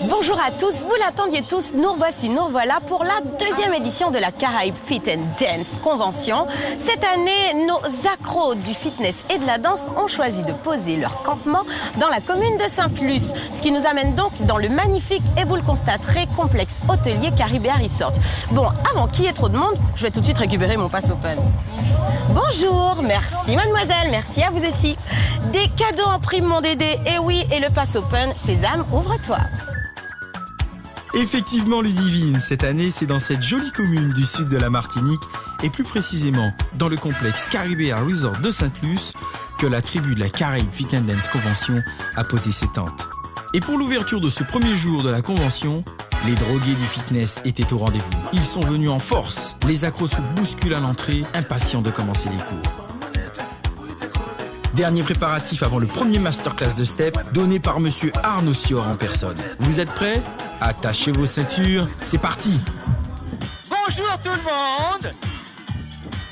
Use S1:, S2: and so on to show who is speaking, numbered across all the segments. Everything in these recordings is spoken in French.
S1: Bonjour à tous, vous l'attendiez tous, nous voilà pour la deuxième édition de la Caraïbes Fit and Dance Convention. Cette année, nos accros du fitness et de la danse ont choisi de poser leur campement dans la commune de Sainte-Luce. Ce qui nous amène donc dans le magnifique, et vous le constaterez, complexe hôtelier Caribéa Resort. Bon, avant qu'il y ait trop de monde, je vais tout de suite récupérer mon pass open. Bonjour, merci mademoiselle, merci à vous aussi. Des cadeaux en prime mon Dédé, et oui, et le pass open, Sésame, ouvre-toi.
S2: Effectivement Ludivine, cette année c'est dans cette jolie commune du sud de la Martinique et plus précisément dans le complexe Caribéa Resort de Sainte-Luce que la tribu de la Caraïbes Fit and Dance Convention a posé ses tentes. Et pour l'ouverture de ce premier jour de la convention, les drogués du fitness étaient au rendez-vous. Ils sont venus en force, les accros se bousculent à l'entrée, impatients de commencer les cours. Dernier préparatif avant le premier masterclass de step donné par monsieur Arnaud Sior en personne. Vous êtes prêts? Attachez vos ceintures, c'est parti!
S3: Bonjour tout le monde!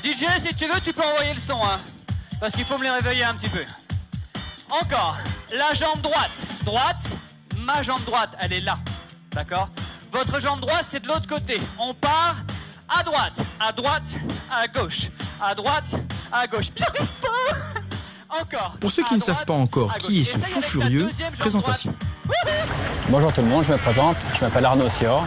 S3: DJ, si tu veux, tu peux envoyer le son, hein, parce qu'il faut me les réveiller un petit peu. Encore, la jambe droite, ma jambe droite, elle est là, d'accord? Votre jambe droite, c'est de l'autre côté. On part à droite, à gauche, à droite, à gauche. J'arrive pas! Encore.
S2: Pour ceux qui ne savent pas encore qui est ce fou furieux, présentation.
S4: Bonjour tout le monde, je me présente, je m'appelle Arnaud Sior.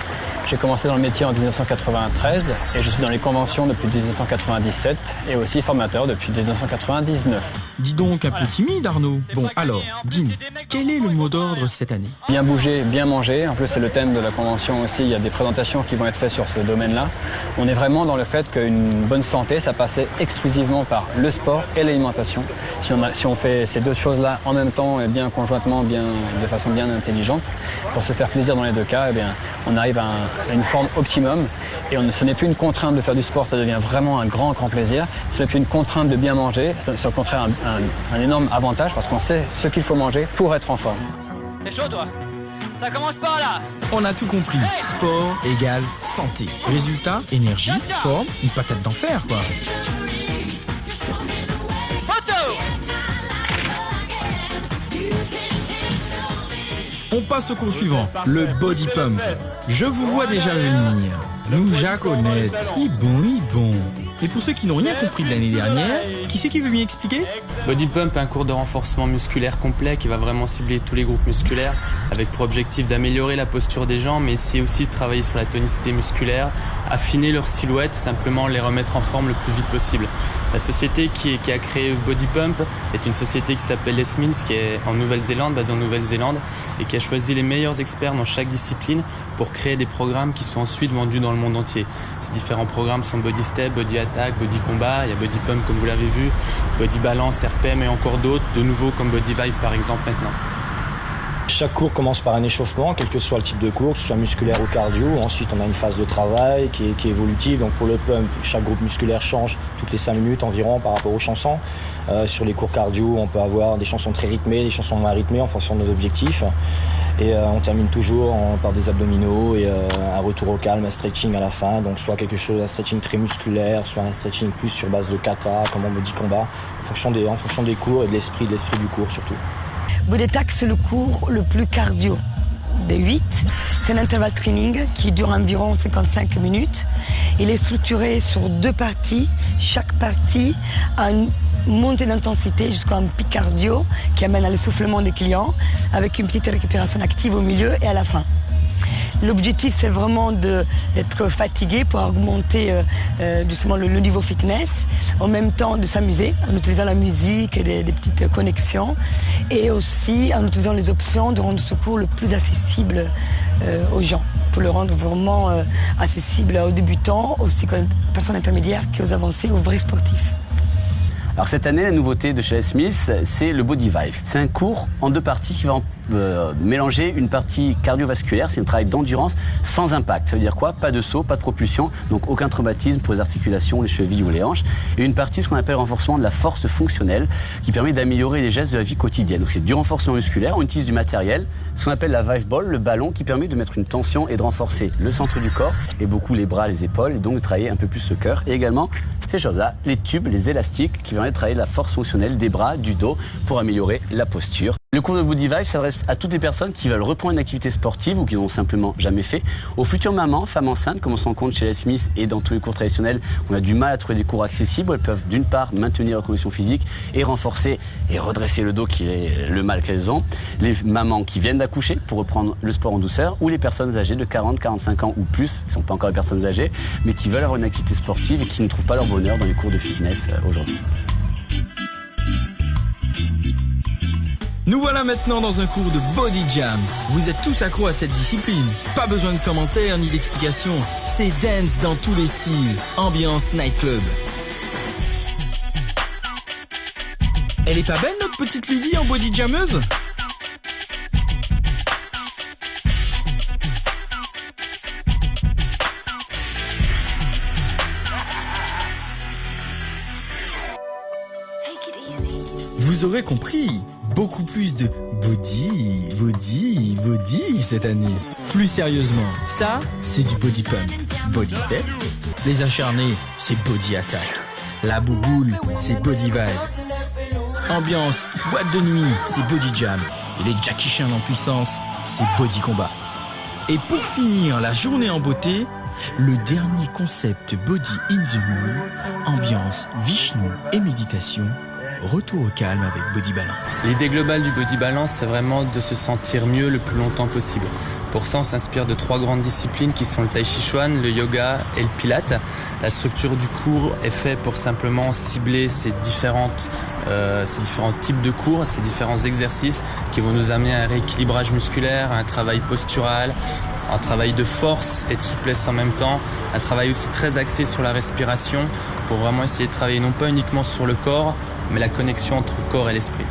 S4: J'ai commencé dans le métier en 1993 et je suis dans les conventions depuis 1997 et aussi formateur depuis 1999.
S2: Dis donc un peu timide Arnaud. Bon alors, dis-nous, quel est le mot d'ordre cette année?
S4: Bien bouger, bien manger. En plus c'est le thème de la convention aussi, il y a des présentations qui vont être faites sur ce domaine-là. On est vraiment dans le fait qu'une bonne santé, ça passait exclusivement par le sport et l'alimentation. Si on fait ces deux choses-là en même temps et bien conjointement, de façon bien intelligente, pour se faire plaisir dans les deux cas, eh bien, on arrive à une forme optimum et ce n'est plus une contrainte de faire du sport, ça devient vraiment un grand plaisir. Ce n'est plus une contrainte de bien manger, c'est au contraire un énorme avantage parce qu'on sait ce qu'il faut manger pour être en forme.
S3: T'es chaud toi? Ça commence par là.
S2: On a tout compris, sport égale santé. Résultat, énergie, forme, une patate d'enfer quoi.
S3: Photo!
S2: On passe au cours suivant, le body pump. Je vous vois déjà venir. Nous Jacques Honnête, il bon. Et pour ceux qui n'ont rien compris de l'année dernière, qui c'est qui veut m'y expliquer?
S5: Body Pump est un cours de renforcement musculaire complet qui va vraiment cibler tous les groupes musculaires avec pour objectif d'améliorer la posture des jambes mais essayer aussi de travailler sur la tonicité musculaire, affiner leur silhouette, simplement les remettre en forme le plus vite possible. La société qui a créé Body Pump est une société qui s'appelle Les Smiths, qui est en Nouvelle-Zélande, basée en Nouvelle-Zélande et qui a choisi les meilleurs experts dans chaque discipline pour créer des programmes qui sont ensuite vendus dans le monde entier. Ces différents programmes sont Body Step, Body Attack, Body Combat, il y a Body Pump comme vous l'avez vu, Body Balance, RPM et encore d'autres, de nouveau comme Body Vibe par exemple maintenant.
S6: Chaque cours commence par un échauffement, quel que soit le type de cours, que ce soit musculaire ou cardio. Ensuite, on a une phase de travail qui est évolutive. Donc pour le pump, chaque groupe musculaire change toutes les 5 minutes environ par rapport aux chansons. Sur les cours cardio, on peut avoir des chansons très rythmées, des chansons moins rythmées en fonction de nos objectifs. Et on termine toujours par des abdominaux et un retour au calme, un stretching à la fin. Donc soit quelque chose, un stretching très musculaire, soit un stretching plus sur base de kata, comme en body combat, en fonction des cours et de l'esprit du cours surtout.
S7: Body Attack, c'est le cours le plus cardio des 8. C'est un intervalle training qui dure environ 55 minutes. Il est structuré sur 2 parties. Chaque partie a une montée d'intensité jusqu'à un pic cardio qui amène à l'essoufflement des clients avec une petite récupération active au milieu et à la fin. L'objectif, c'est vraiment d'être fatigué pour augmenter justement le niveau fitness, en même temps de s'amuser en utilisant la musique et des petites connexions, et aussi en utilisant les options de rendre ce cours le plus accessible aux gens, pour le rendre vraiment accessible aux débutants, aussi aux personnes intermédiaires qu'aux avancés, aux vrais sportifs.
S8: Alors cette année, la nouveauté de chez Les Smiths, c'est le Body Vibe. C'est un cours en 2 parties qui va mélanger une partie cardiovasculaire, c'est un travail d'endurance sans impact. Ça veut dire quoi? Pas de saut, pas de propulsion, donc aucun traumatisme pour les articulations, les chevilles ou les hanches. Et une partie, ce qu'on appelle renforcement de la force fonctionnelle, qui permet d'améliorer les gestes de la vie quotidienne. Donc c'est du renforcement musculaire, on utilise du matériel, ce qu'on appelle la Vive Ball, le ballon qui permet de mettre une tension et de renforcer le centre du corps et beaucoup les bras, les épaules, et donc de travailler un peu plus le cœur. Et également ces choses-là, les tubes, les élastiques, qui permettent de travailler la force fonctionnelle des bras, du dos, pour améliorer la posture. Le cours de Body Vive s'adresse à toutes les personnes qui veulent reprendre une activité sportive ou qui n'ont simplement jamais fait, aux futures mamans, femmes enceintes, comme on se rend compte chez les Smith et dans tous les cours traditionnels, on a du mal à trouver des cours accessibles. Elles peuvent d'une part maintenir leur condition physique et renforcer et redresser le dos qui est le mal qu'elles ont. Les mamans qui viennent d'accoucher pour reprendre le sport en douceur ou les personnes âgées de 40-45 ans ou plus, qui ne sont pas encore les personnes âgées, mais qui veulent avoir une activité sportive et qui ne trouvent pas leur bonheur dans les cours de fitness aujourd'hui.
S2: Nous voilà maintenant dans un cours de Body Jam. Vous êtes tous accros à cette discipline. Pas besoin de commentaires ni d'explications. C'est dance dans tous les styles. Ambiance nightclub. Elle est pas belle notre petite Lydie en body jammeuse ? Vous aurez compris, beaucoup plus de body cette année. Plus sérieusement, ça, c'est du body pump, body step. Les acharnés, c'est body attack. La bouboule, c'est body vibe. Ambiance, boîte de nuit, c'est body jam. Et les Jackie Chan en puissance, c'est body combat. Et pour finir la journée en beauté, le dernier concept body in the mood, ambiance, Vishnu et méditation. Retour au calme avec Body Balance.
S5: L'idée globale du Body Balance, c'est vraiment de se sentir mieux le plus longtemps possible. Pour ça, on s'inspire de 3 grandes disciplines qui sont le Tai Chi Chuan, le yoga et le pilate. La structure du cours est faite pour simplement cibler ces différents types de cours, ces différents exercices qui vont nous amener à un rééquilibrage musculaire, à un travail postural, un travail de force et de souplesse en même temps, un travail aussi très axé sur la respiration pour vraiment essayer de travailler non pas uniquement sur le corps, mais la connexion entre le corps et l'esprit.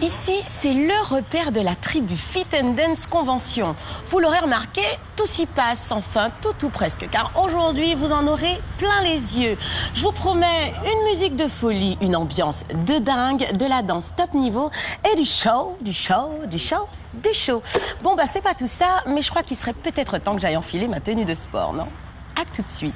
S1: Ici, c'est le repère de la tribu Fit and Dance Convention. Vous l'aurez remarqué, tout s'y passe, enfin tout presque, car aujourd'hui, vous en aurez plein les yeux. Je vous promets une musique de folie, une ambiance de dingue, de la danse top niveau et du show. Bon, c'est pas tout ça, mais je crois qu'il serait peut-être temps que j'aille enfiler ma tenue de sport, non ? À tout de suite.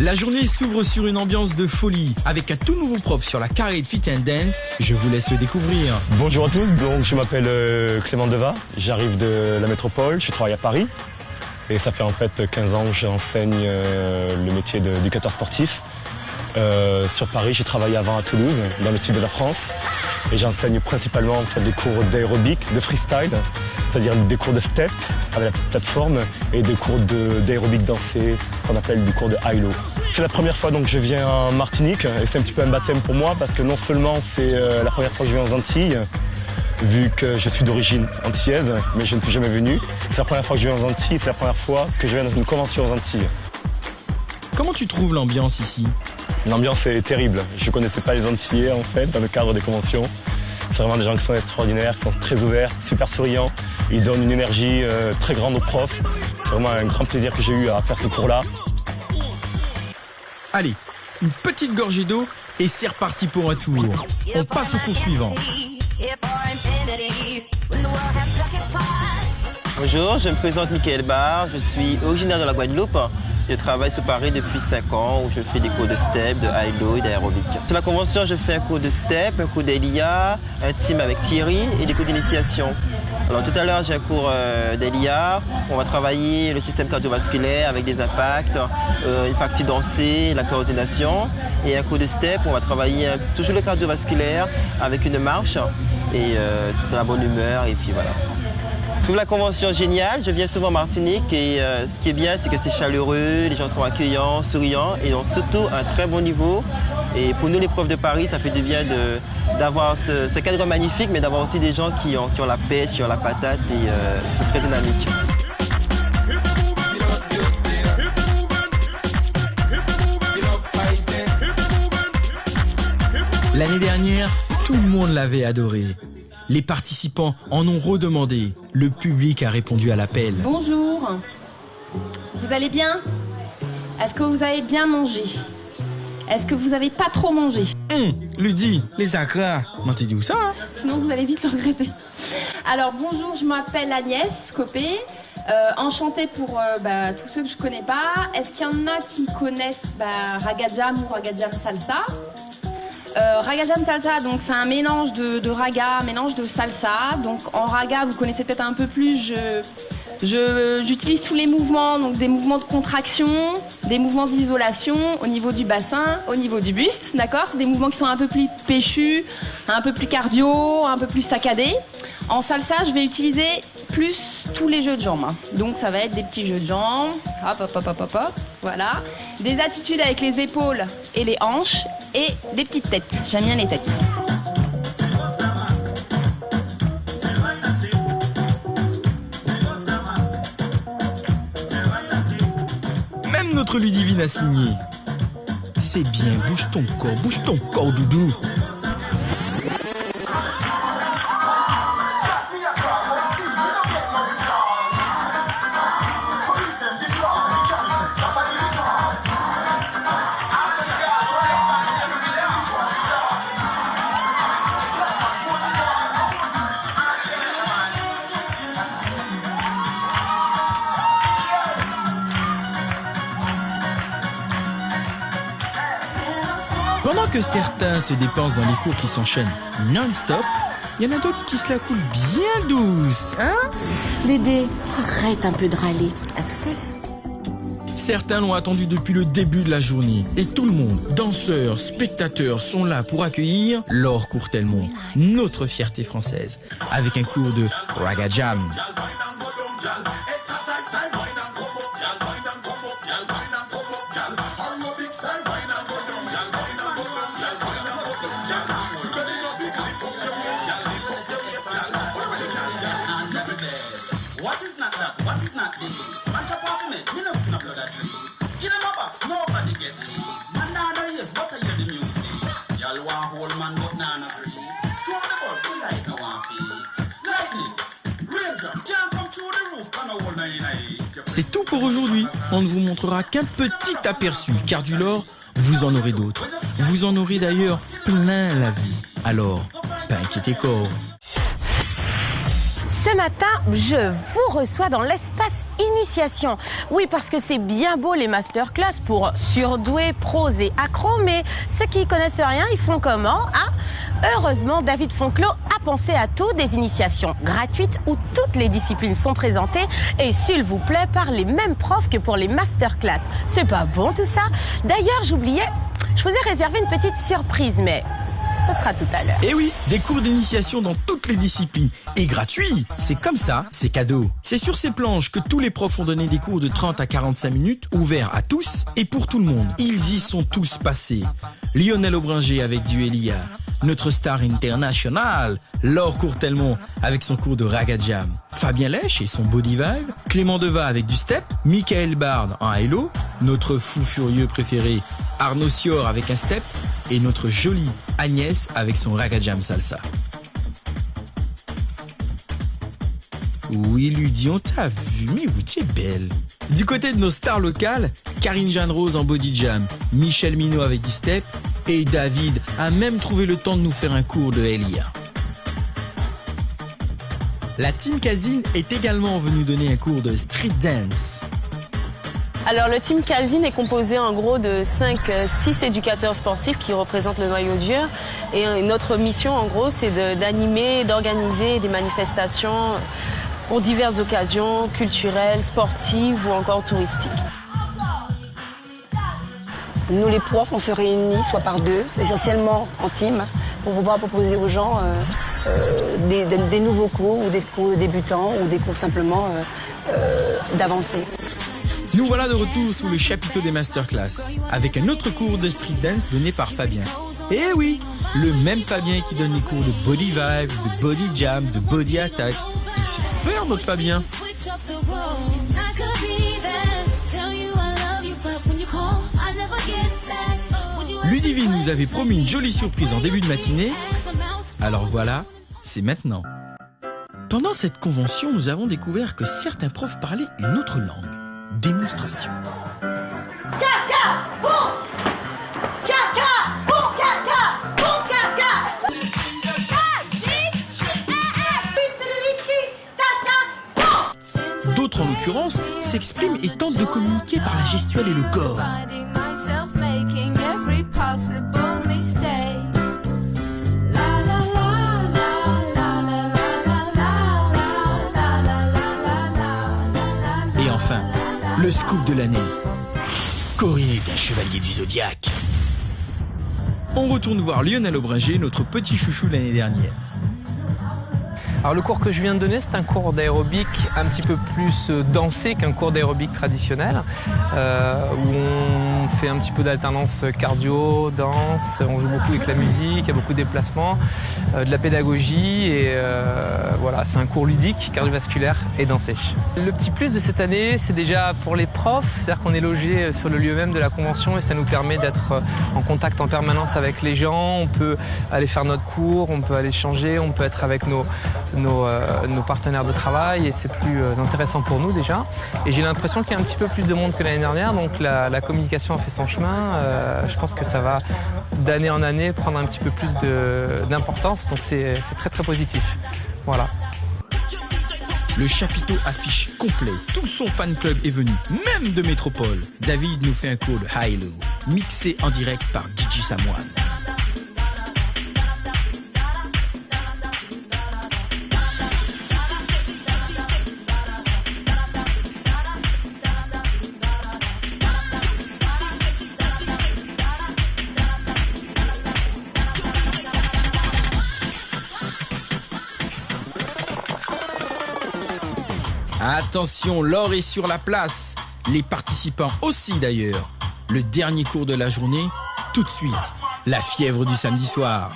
S2: La journée s'ouvre sur une ambiance de folie avec un tout nouveau prof sur la Caraïbe Fit and Dance. Je vous laisse le découvrir.
S9: Bonjour à tous, donc je m'appelle Clément Deva, j'arrive de la métropole, je travaille à Paris et ça fait en fait 15 ans que j'enseigne le métier d'éducateur sportif. Sur Paris, j'ai travaillé avant à Toulouse, dans le sud de la France, et j'enseigne principalement en fait, des cours d'aérobic, de freestyle, c'est-à-dire des cours de step avec la petite plateforme et des cours d'aérobic dansé, qu'on appelle du cours de high-low. C'est la première fois donc, que je viens en Martinique et c'est un petit peu un baptême pour moi parce que non seulement c'est la première fois que je viens aux Antilles, vu que je suis d'origine antillaise, mais je ne suis jamais venu. C'est la première fois que je viens aux Antilles, c'est la première fois que je viens dans une convention aux Antilles.
S2: Comment tu trouves l'ambiance ici ?
S9: L'ambiance est terrible. Je ne connaissais pas les Antillais en fait dans le cadre des conventions. C'est vraiment des gens qui sont extraordinaires, qui sont très ouverts, super souriants. Ils donnent une énergie très grande aux profs. C'est vraiment un grand plaisir que j'ai eu à faire ce cours-là.
S2: Allez, une petite gorgée d'eau et c'est reparti pour un tour. On passe au cours suivant.
S10: Bonjour, je me présente Michael Barr, je suis originaire de la Guadeloupe. Je travaille sur Paris depuis 5 ans où je fais des cours de step, de high-low et d'aérobic. Sur la convention, je fais un cours de step, un cours d'Elia, un team avec Thierry et des cours d'initiation. Alors tout à l'heure, j'ai un cours d'Elia. On va travailler le système cardiovasculaire avec des impacts, une partie dansée, la coordination. Et un cours de step, on va travailler toujours le cardiovasculaire avec une marche et dans la bonne humeur et puis voilà. Je trouve la convention géniale, je viens souvent en Martinique et ce qui est bien c'est que c'est chaleureux, les gens sont accueillants, souriants et ont surtout un très bon niveau. Et pour nous les profs de Paris, ça fait du bien d'avoir ce cadre magnifique mais d'avoir aussi des gens qui ont la pêche, qui ont la patate et c'est très dynamique.
S2: L'année dernière, tout le monde l'avait adoré. Les participants en ont redemandé. Le public a répondu à l'appel.
S11: Bonjour. Vous allez bien ? Est-ce que vous avez bien mangé ? Est-ce que vous avez pas trop mangé ?
S2: Lydie, les acras. M'en t'es dit où ça ?
S11: Sinon vous allez vite le regretter. Alors bonjour, je m'appelle Agnès Copé. Enchantée pour tous ceux que je connais pas. Est-ce qu'il y en a qui connaissent Raga Jam ou Raga Jam Salsa? Raga Jam Salsa, donc c'est un mélange de raga, mélange de salsa. Donc en raga, vous connaissez peut-être un peu plus, j'utilise tous les mouvements, donc des mouvements de contraction, des mouvements d'isolation au niveau du bassin, au niveau du buste, d'accord? Des mouvements qui sont un peu plus péchus, un peu plus cardio, un peu plus saccadés. En salsa, je vais utiliser plus tous les jeux de jambes. Donc ça va être des petits jeux de jambes, hop, hop, hop, hop, hop, hop, voilà. Des attitudes avec les épaules et les hanches et des petites têtes. J'aime bien les têtes.
S2: Même notre Ludivine a signé. C'est bien, bouge ton corps, doudou. Pendant que certains se dépensent dans les cours qui s'enchaînent non-stop, il y en a d'autres qui se la coulent bien douce, hein?
S12: Dédé, arrête un peu de râler. À tout à l'heure.
S2: Certains l'ont attendu depuis le début de la journée. Et tout le monde, danseurs, spectateurs, sont là pour accueillir Laure Courtelmont, notre fierté française, avec un cours de Raga Jam. C'est tout pour aujourd'hui. On ne vous montrera qu'un petit aperçu, car du lore, vous en aurez d'autres. Vous en aurez d'ailleurs plein la vie. Alors, pas inquiétez corps.
S1: Ce matin, je vous reçois dans l'espace initiation. Oui, parce que c'est bien beau les masterclass pour surdoués, pros et accros, mais ceux qui connaissent rien, ils font comment, hein? Heureusement, David Fonclos a pensé à tout, des initiations gratuites où toutes les disciplines sont présentées et, s'il vous plaît, par les mêmes profs que pour les masterclass. C'est pas bon tout ça? D'ailleurs, j'oubliais, je vous ai réservé une petite surprise, mais ce sera tout à l'heure.
S2: Et oui, des cours d'initiation dans toutes les disciplines. Et gratuits. C'est comme ça, c'est cadeau. C'est sur ces planches que tous les profs ont donné des cours de 30 à 45 minutes, ouverts à tous et pour tout le monde. Ils y sont tous passés. Lionel Aubringer avec du Elia. Notre star internationale, Laure Courtelmont avec son cours de Raga Jam. Fabien Lèche et son Body Vibe. Clément Deva avec du Step. Michael Bard en Hello. Notre fou furieux préféré, Arnaud Sior avec un Step. Et notre jolie Agnès avec son Raga Jam Salsa. Oui, Ludie, on t'a vu, mais oui, tu es belle. Du côté de nos stars locales, Karine Jeanne Rose en Body Jam, Michel Minot avec du Step, et David a même trouvé le temps de nous faire un cours de Elia. La Team Casine est également venue donner un cours de Street Dance.
S13: Alors le Team Casine est composé en gros de 6 éducateurs sportifs qui représentent le noyau dur. Et notre mission en gros c'est d'animer, d'organiser des manifestations pour diverses occasions culturelles, sportives ou encore touristiques.
S12: Nous les profs, on se réunit soit par deux, essentiellement en team, pour pouvoir proposer aux gens des nouveaux cours ou des cours débutants ou des cours simplement d'avancée.
S2: Nous voilà de retour sous le chapiteau des masterclass, avec un autre cours de street dance donné par Fabien. Et oui, le même Fabien qui donne les cours de body vibe, de body jam, de body attack. Il sait tout faire, notre Fabien. Ludivine nous avait promis une jolie surprise en début de matinée. Alors voilà, c'est maintenant. Pendant cette convention, nous avons découvert que certains profs parlaient une autre langue. Démonstration.
S14: Caca, bon, caca, bon, caca, bon, caca.
S2: D'autres en l'occurrence, s'exprime et tente de communiquer par la gestuelle et le corps. Et enfin, le scoop de l'année. Corinne est un chevalier du zodiaque. On retourne voir Lionel Aubringer, notre petit chouchou de l'année dernière.
S15: Alors le cours que je viens de donner, c'est un cours d'aérobic un petit peu plus dansé qu'un cours d'aérobic traditionnel, où on fait un petit peu d'alternance cardio, danse, on joue beaucoup avec la musique, il y a beaucoup de déplacements, de la pédagogie et voilà, c'est un cours ludique, cardiovasculaire et dansé. Le petit plus de cette année, c'est déjà pour les profs, c'est-à-dire qu'on est logé sur le lieu même de la convention et ça nous permet d'être en contact en permanence avec les gens, on peut aller faire notre cours, on peut aller changer, on peut être avec nos partenaires de travail et c'est plus intéressant pour nous déjà. Et j'ai l'impression qu'il y a un petit peu plus de monde que l'année dernière, donc la communication a fait son chemin. Je pense que ça va d'année en année prendre un petit peu plus d'importance, donc c'est très très positif. Voilà.
S2: Le chapiteau affiche complet, tout son fan club est venu, même de métropole. David nous fait un cours de high-low, mixé en direct par DJ Samoan. Attention, l'or est sur la place. Les participants aussi d'ailleurs. Le dernier cours de la journée, tout de suite, la fièvre du samedi soir.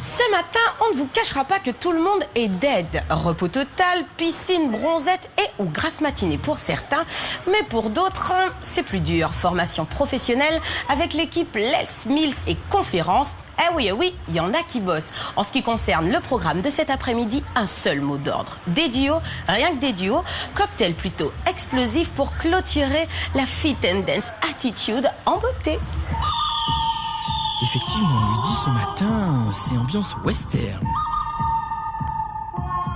S1: Ce matin, on ne vous cachera pas que tout le monde est dead. Repos total, piscine, bronzette et ou grasse matinée pour certains. Mais pour d'autres, c'est plus dur. Formation professionnelle avec l'équipe Les Mills et conférences. Eh oui, il y en a qui bossent. En ce qui concerne le programme de cet après-midi, un seul mot d'ordre. Des duos, rien que des duos. Cocktail plutôt explosif pour clôturer la Fit and Dance Attitude en beauté.
S2: Effectivement, on lui dit ce matin, c'est ambiance western.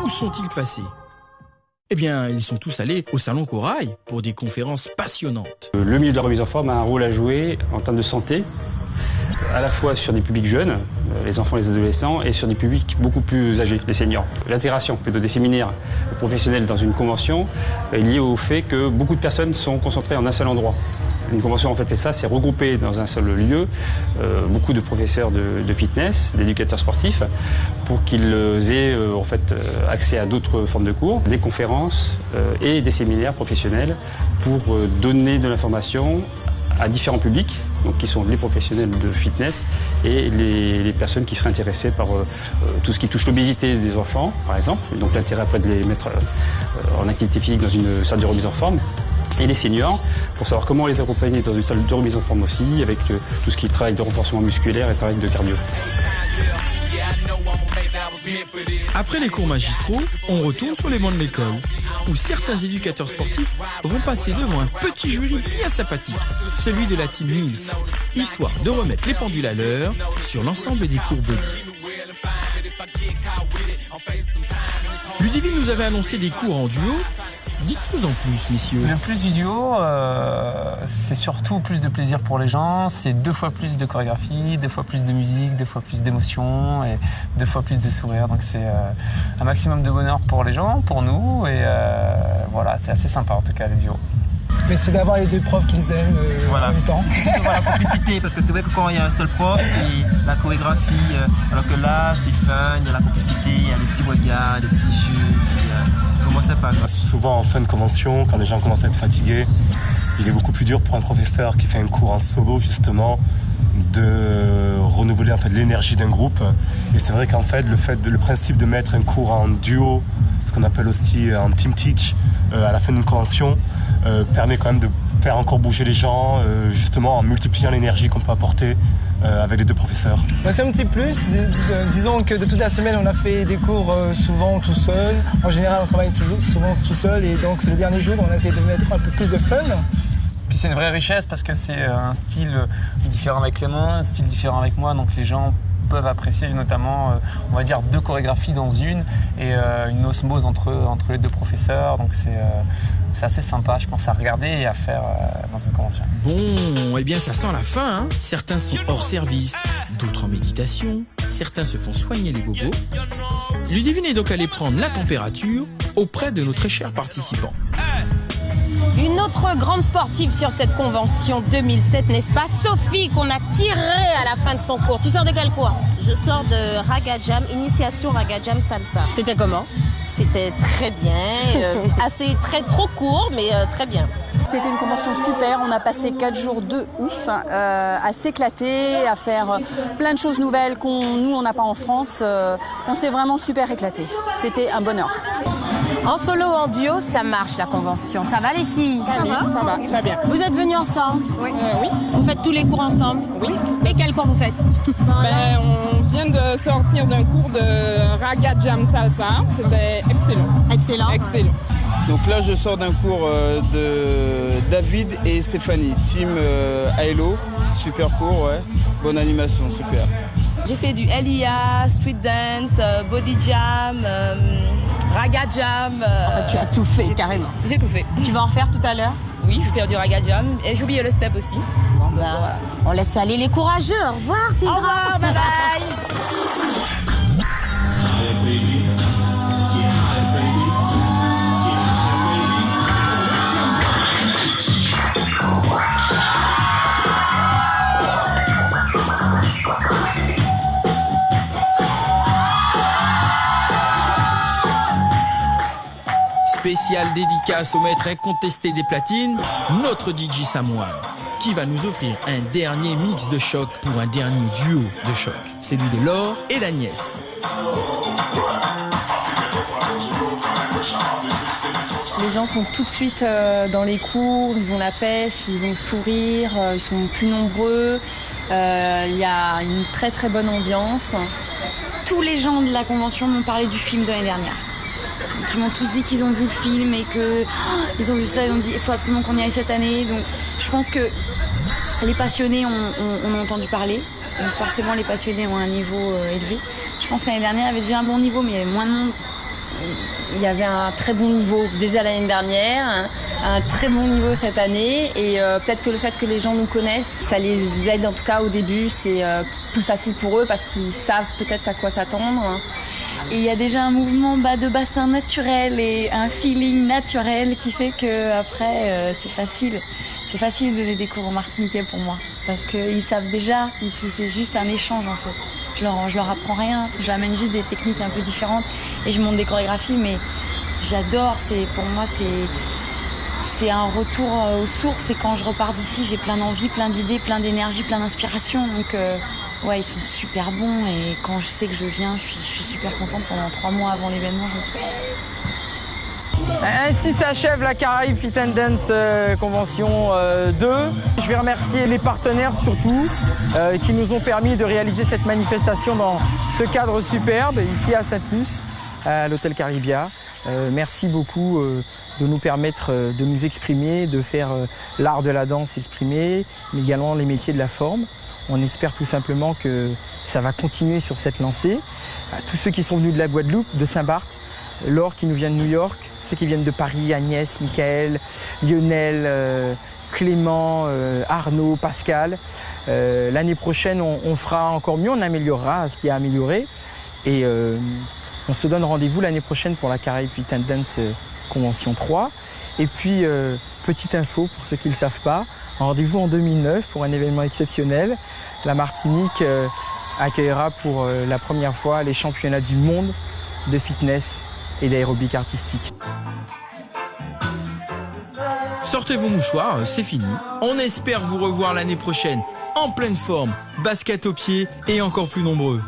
S2: Où sont-ils passés? Eh bien, ils sont tous allés au Salon Corail pour des conférences passionnantes.
S4: Le milieu de la remise en forme a un rôle à jouer en termes de santé, à la fois sur des publics jeunes, les enfants et les adolescents, et sur des publics beaucoup plus âgés, les seniors. L'intégration plutôt des séminaires professionnels dans une convention est liée au fait que beaucoup de personnes sont concentrées en un seul endroit. Une convention, en fait, c'est ça, c'est regrouper dans un seul lieu beaucoup de professeurs de fitness, d'éducateurs sportifs, pour qu'ils aient en fait, accès à d'autres formes de cours, des conférences et des séminaires professionnels pour donner de l'information à différents publics, donc qui sont les professionnels de fitness et les personnes qui seraient intéressées par tout ce qui touche l'obésité des enfants, par exemple. Et donc l'intérêt après de les mettre en activité physique dans une salle de remise en forme. Et les seniors, pour savoir comment les accompagner dans une salle de remise en forme aussi, avec tout ce qui est travail de renforcement musculaire et travail de cardio.
S2: Après les cours magistraux, on retourne sur les bancs de l'école, où certains éducateurs sportifs vont passer devant un petit jury bien sympathique, celui de la Team Mills, histoire de remettre les pendules à l'heure sur l'ensemble des cours body. Ludivine nous avait annoncé des cours en duo. Dites-nous en plus, messieurs.
S15: Le plus du duo, c'est surtout plus de plaisir pour les gens, c'est 2 fois plus de chorégraphie, 2 fois plus de musique, 2 fois plus d'émotion et 2 fois plus de sourire. Donc c'est un maximum de bonheur pour les gens, pour nous et voilà, c'est assez sympa en tout cas les duos.
S16: Mais c'est d'avoir les deux profs qu'ils aiment en même temps.
S10: C'est d'avoir la complicité, parce que c'est vrai que quand il y a un seul prof, c'est la chorégraphie, alors que là, c'est fun, il y a la complicité, il y a des petits regards, des petits jeux, c'est vraiment sympa.
S9: Souvent en fin de convention, quand les gens commencent à être fatigués, il est beaucoup plus dur pour un professeur qui fait un cours en solo, justement, de renouveler en fait, l'énergie d'un groupe. Et c'est vrai qu'en fait, le principe de mettre un cours en duo, ce qu'on appelle aussi en team teach, à la fin d'une convention, permet quand même de faire encore bouger les gens, justement en multipliant l'énergie qu'on peut apporter avec les deux professeurs.
S16: C'est un petit plus. Disons que de toute la semaine, on a fait des cours souvent tout seul. En général, on travaille souvent tout seul. Et donc, c'est le dernier jour, on a essayé de mettre un peu plus de fun.
S15: Puis c'est une vraie richesse parce que c'est un style différent avec Clément, un style différent avec moi. Donc les gens peuvent apprécier notamment, on va dire, 2 chorégraphies dans une et une osmose entre les 2 professeurs. Donc c'est assez sympa, je pense, à regarder et à faire dans une convention.
S2: Bon, eh bien ça sent la fin, hein. Certains sont hors service, d'autres en méditation, certains se font soigner les bobos. Ludivine est donc allée prendre la température auprès de nos très chers participants.
S1: Une autre grande sportive sur cette convention 2007, n'est-ce pas? Sophie, qu'on a tirée à la fin de son cours. Tu sors de quel cours?
S17: Je sors de Raga Jam, initiation Raga Jam Salsa.
S1: C'était comment?
S17: C'était très bien, trop court, mais très bien.
S18: C'était une convention super, on a passé 4 jours de ouf, à s'éclater, à faire plein de choses nouvelles nous on n'a pas en France. On s'est vraiment super éclaté, c'était un bonheur.
S1: En solo ou en duo, ça marche la convention. Ça va les filles?
S17: Ça va, très bien.
S1: Vous êtes venus ensemble?
S17: Oui.
S1: Oui. Vous faites tous les cours ensemble?
S17: Oui.
S1: Et quel cours vous faites?
S19: On vient de sortir d'un cours de Raga Jam Salsa. C'était excellent.
S1: Excellent.
S19: Excellent.
S20: Donc là, je sors d'un cours de David et Stéphanie, team Aelo. Super cours, ouais. Bonne animation, super.
S21: J'ai fait du LIA, street dance, body jam, raga jam.
S1: En fait, tu as tout fait, carrément.
S21: J'ai tout fait.
S1: Tu vas en faire tout à l'heure?
S21: Oui, je vais faire du raga jam. Et j'ai oublié le step aussi.
S1: Bon, voilà. On laisse aller les courageux. Au revoir, Sylvain.
S21: Au revoir, bye bye.
S2: Spéciale dédicace au maître incontesté des platines, notre DJ Samoan, qui va nous offrir un dernier mix de choc pour un dernier duo de choc, celui de Laure et d'Agnès.
S22: Les gens sont tout de suite dans les cours, ils ont la pêche, ils ont le sourire, ils sont plus nombreux, il y a une très très bonne ambiance. Tous les gens de la convention m'ont parlé du film de l'année dernière. Ils m'ont tous dit qu'ils ont vu le film et qu'ils ont vu ça, ils ont dit il faut absolument qu'on y aille cette année. Donc je pense que les passionnés ont entendu parler, donc forcément les passionnés ont un niveau élevé. Je pense que l'année dernière il y avait déjà un bon niveau mais il y avait moins de monde. Il y avait un très bon niveau déjà l'année dernière, un très bon niveau cette année et peut-être que le fait que les gens nous connaissent, ça les aide en tout cas au début, c'est plus facile pour eux parce qu'ils savent peut-être à quoi s'attendre. Et il y a déjà un mouvement de bassin naturel et un feeling naturel qui fait qu'après c'est facile. C'est facile de donner des cours en martiniquais pour moi parce qu'ils savent déjà, c'est juste un échange en fait. Je leur apprends rien, j'amène juste des techniques un peu différentes et je monte des chorégraphies mais j'adore, pour moi c'est un retour aux sources et quand je repars d'ici j'ai plein d'envie, plein d'idées, plein d'énergie, plein d'inspiration donc ouais, ils sont super bons et quand je sais que je viens, je suis super contente pendant 3 mois avant l'événement. Je me dis...
S23: Ainsi s'achève la Caraïbes Fit and Dance Convention 2. Je vais remercier les partenaires surtout qui nous ont permis de réaliser cette manifestation dans ce cadre superbe ici à Sainte-Luce, à l'hôtel Caribia. Merci beaucoup de nous permettre de nous exprimer, de faire l'art de la danse exprimer, mais également les métiers de la forme. On espère tout simplement que ça va continuer sur cette lancée. Tous ceux qui sont venus de la Guadeloupe, de Saint-Barth, Laure qui nous vient de New York, ceux qui viennent de Paris, Agnès, Michael, Lionel, Clément, Arnaud, Pascal. L'année prochaine, on fera encore mieux, on améliorera ce qui a amélioré. Et on se donne rendez-vous l'année prochaine pour la Caraïbes Fit and Dance Convention 3. Et puis, petite info pour ceux qui ne le savent pas, rendez-vous en 2009 pour un événement exceptionnel. La Martinique accueillera pour la première fois les championnats du monde de fitness et d'aérobic artistique.
S2: Sortez vos mouchoirs, c'est fini. On espère vous revoir l'année prochaine en pleine forme, basket aux pieds et encore plus nombreux.